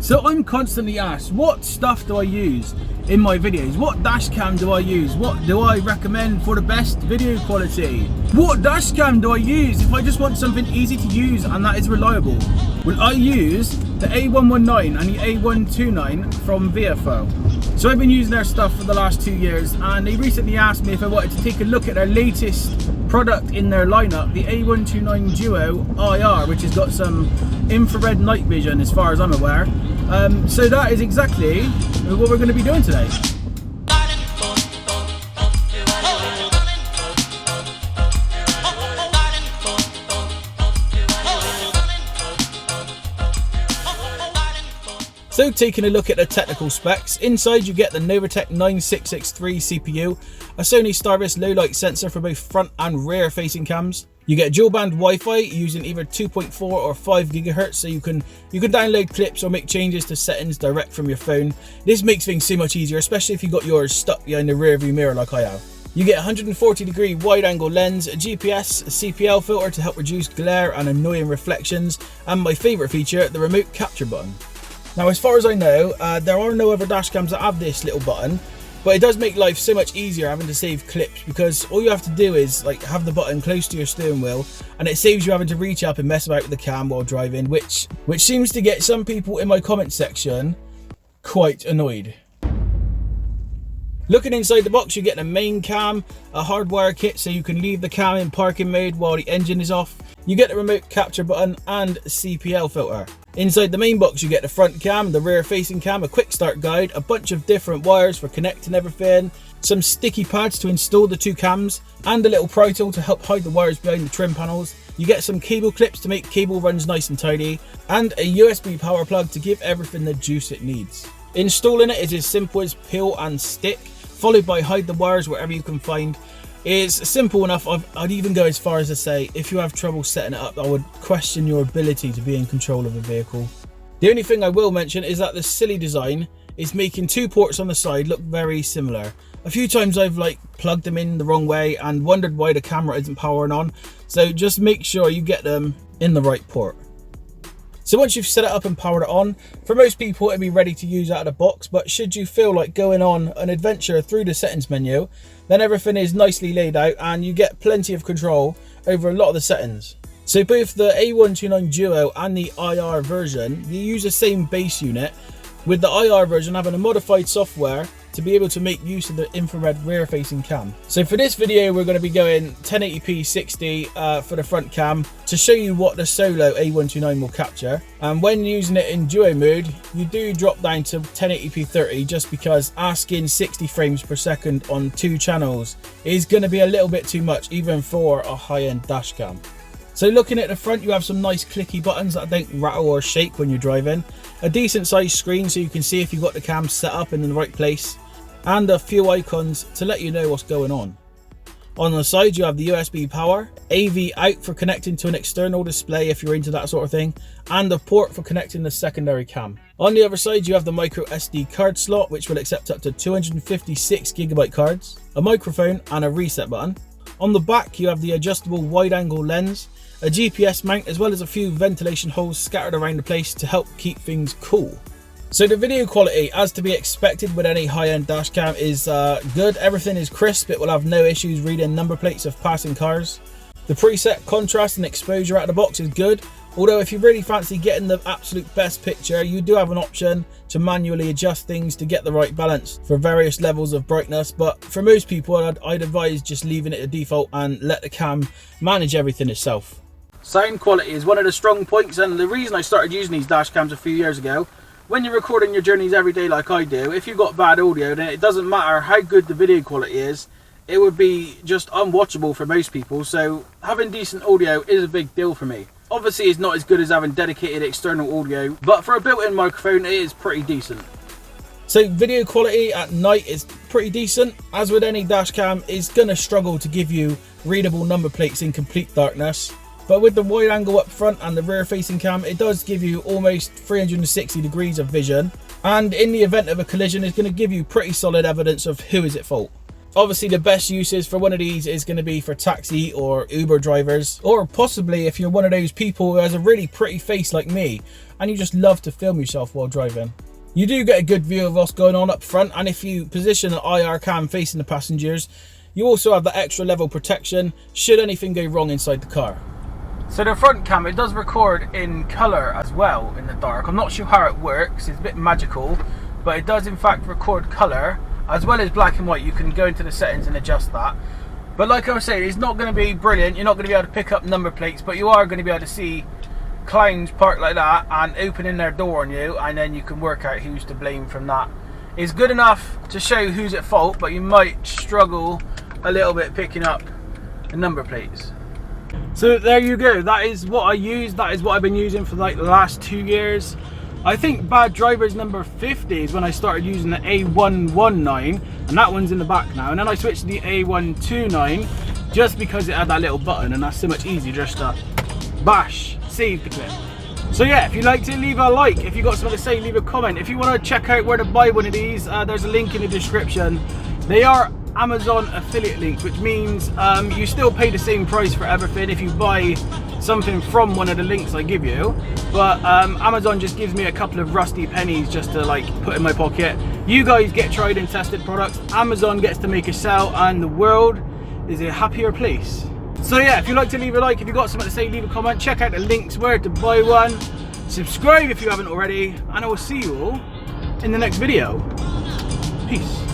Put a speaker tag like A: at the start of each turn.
A: So I'm constantly asked, what stuff do I use in my videos? What dash cam do I use? What do I recommend for the best video quality? What dash cam do I use if I just want something easy to use and that is reliable? Well, I use the A119 and the A129 from Viofo. So I've been using their stuff for the last 2 years, and they recently asked me if I wanted to take a look at their latest product in their lineup, the A129 Duo IR, which has got some infrared night vision as far as I'm aware. So that is exactly what we're going to be doing today. So taking a look at the technical specs, inside you get the Novatech 9663 CPU, a Sony Starvis low light sensor for both front and rear facing cams. You get dual band Wi-Fi using either 2.4 or 5 GHz, so you can download clips or make changes to settings direct from your phone. This makes things so much easier, especially if you got yours stuck behind the rear view mirror like I have. You get a 140-degree wide-angle lens, a GPS, a CPL filter to help reduce glare and annoying reflections, and my favourite feature, the remote capture button. Now, as far as I know, there are no other dash cams that have this little button, but it does make life so much easier having to save clips, because all you have to do is have the button close to your steering wheel, and it saves you having to reach up and mess about with the cam while driving, which seems to get some people in my comment section quite annoyed. Looking inside the box, you get the main cam, a hardwire kit so you can leave the cam in parking mode while the engine is off. You get the remote capture button and CPL filter. Inside the main box you get the front cam, the rear facing cam, a quick start guide, a bunch of different wires for connecting everything, some sticky pads to install the two cams, and a little pry tool to help hide the wires behind the trim panels. You get some cable clips to make cable runs nice and tidy, and a USB power plug to give everything the juice it needs. Installing it is as simple as peel and stick, followed by hide the wires wherever you can find. It's simple enough. I'd even go as far as to say, if you have trouble setting it up, I would question your ability to be in control of a vehicle. The only thing I will mention is that the silly design is making two ports on the side look very similar. A few times I've plugged them in the wrong way and wondered why the camera isn't powering on, so just make sure you get them in the right port. So once you've set it up and powered it on, for most people it'll be ready to use out of the box, but should you feel like going on an adventure through the settings menu, then everything is nicely laid out and you get plenty of control over a lot of the settings. So both the A129 Duo and the IR version, you use the same base unit, with the IR version having a modified software to be able to make use of the infrared rear facing cam. So for this video we're going to be going 1080p 60 for the front cam to show you what the solo A129 will capture, and when using it in duo mode you do drop down to 1080p 30 just because asking 60 frames per second on 2 channels is going to be a little bit too much even for a high-end dash cam. So looking at the front, you have some nice clicky buttons that don't rattle or shake when you're driving, a decent sized screen so you can see if you've got the cam set up in the right place, and a few icons to let you know what's going on. On the side you have the USB power, AV out for connecting to an external display if you're into that sort of thing, and a port for connecting the secondary cam. On the other side you have the micro SD card slot, which will accept up to 256GB cards, a microphone and a reset button. On the back you have the adjustable wide angle lens, a GPS mount, as well as a few ventilation holes scattered around the place to help keep things cool. So the video quality, as to be expected with any high-end dash cam, is good. Everything is crisp. It will have no issues reading number plates of passing cars. The preset contrast and exposure out of the box is good, although if you really fancy getting the absolute best picture, you do have an option to manually adjust things to get the right balance for various levels of brightness, but for most people I'd advise just leaving it a default and let the cam manage everything itself. Sound quality is one of the strong points, and the reason I started using these dash cams a few years ago. When you're recording your journeys every day like I do, if you've got bad audio, then it doesn't matter how good the video quality is, it would be just unwatchable for most people. So having decent audio is a big deal for me. Obviously it's not as good as having dedicated external audio, but for a built-in microphone it is pretty decent. So video quality at night is pretty decent. As with any dash cam, it's gonna struggle to give you readable number plates in complete darkness. But with the wide angle up front and the rear facing cam, it does give you almost 360 degrees of vision. And in the event of a collision, it's going to give you pretty solid evidence of who is at fault. Obviously the best uses for one of these is going to be for taxi or Uber drivers, or possibly if you're one of those people who has a really pretty face like me and you just love to film yourself while driving. You do get a good view of what's going on up front, and if you position an IR cam facing the passengers, you also have that extra level protection should anything go wrong inside the car. So the front cam, it does record in colour as well in the dark. I'm not sure how it works, it's a bit magical, but it does in fact record colour as well as black and white. You can go into the settings and adjust that. But like I was saying, it's not going to be brilliant. You're not going to be able to pick up number plates, but you are going to be able to see clowns parked like that and opening their door on you, and then you can work out who's to blame from that. It's good enough to show who's at fault, but you might struggle a little bit picking up the number plates. So there you go, that is what I use, that is what I've been using for like the last 2 years. I think bad drivers number 50 is when I started using the A119, and that one's in the back now, and then I switched to the A129 just because it had that little button, and that's so much easier just to bash, save the clip. So yeah, if you liked it, leave a like. If you got something to say, leave a comment. If you want to check out where to buy one of these, there's a link in the description. They are Amazon affiliate links, which means you still pay the same price for everything if you buy something from one of the links I give you, but Amazon just gives me a couple of rusty pennies just to like put in my pocket. You guys get tried and tested products, Amazon gets to make a sale, and the world is a happier place. So yeah, if you'd like to leave a like, if you got something to say, leave a comment, check out the links where to buy one, subscribe if you haven't already, and I will see you all in the next video. Peace.